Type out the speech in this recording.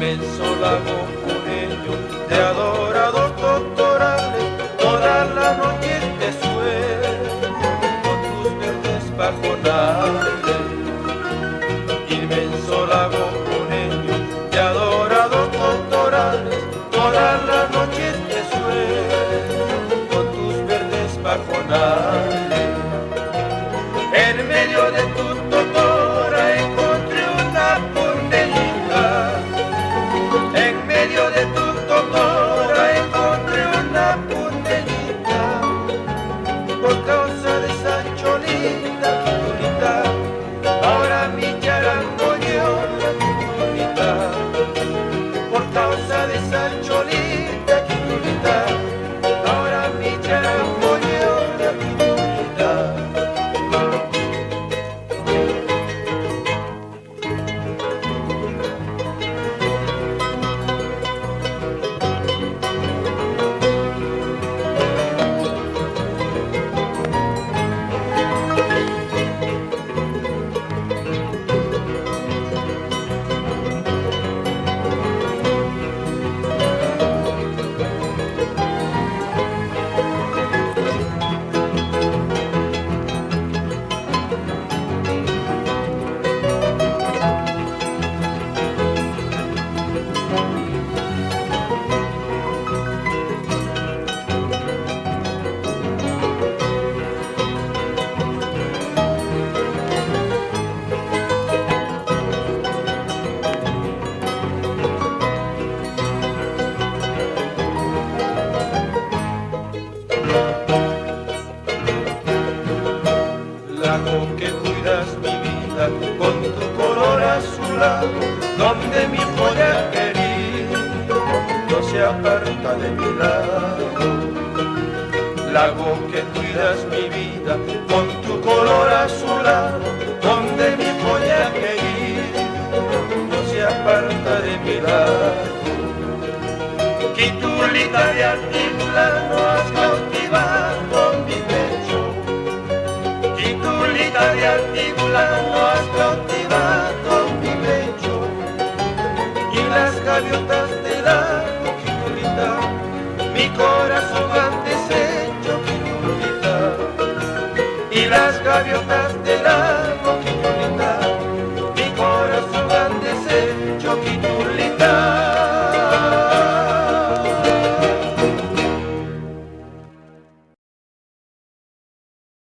inmenso lago puneño de adorados doctorales, todas las noches te sueño con tus verdes pajonales. Inmenso lago puneño de adorados doctorales, todas las noches te sueño con tus verdes pajonales. En medio de tu totora encontré una pundelita. En medio de tu totora encontré una pundelita. Por causa de esa cholita, quitulita, ahora mi charango llora, quitulita. Por causa de esa cholita, quitulita, ahora mi charango llora, quitulita. Lago que cuidas mi vida con tu color azulado, donde mi polla querida no se aparta de mi lado. Lago que cuidas mi vida con tu color azulado, donde mi polla querida no se aparta de mi lado. Quitulita de altiplano has cautivado mi pecho. Quitulita de altiplano has cautivado mi pecho. Y las gaviotas del lago, quitulita, mi corazón han deshecho, quitulita. Y las gaviotas del lago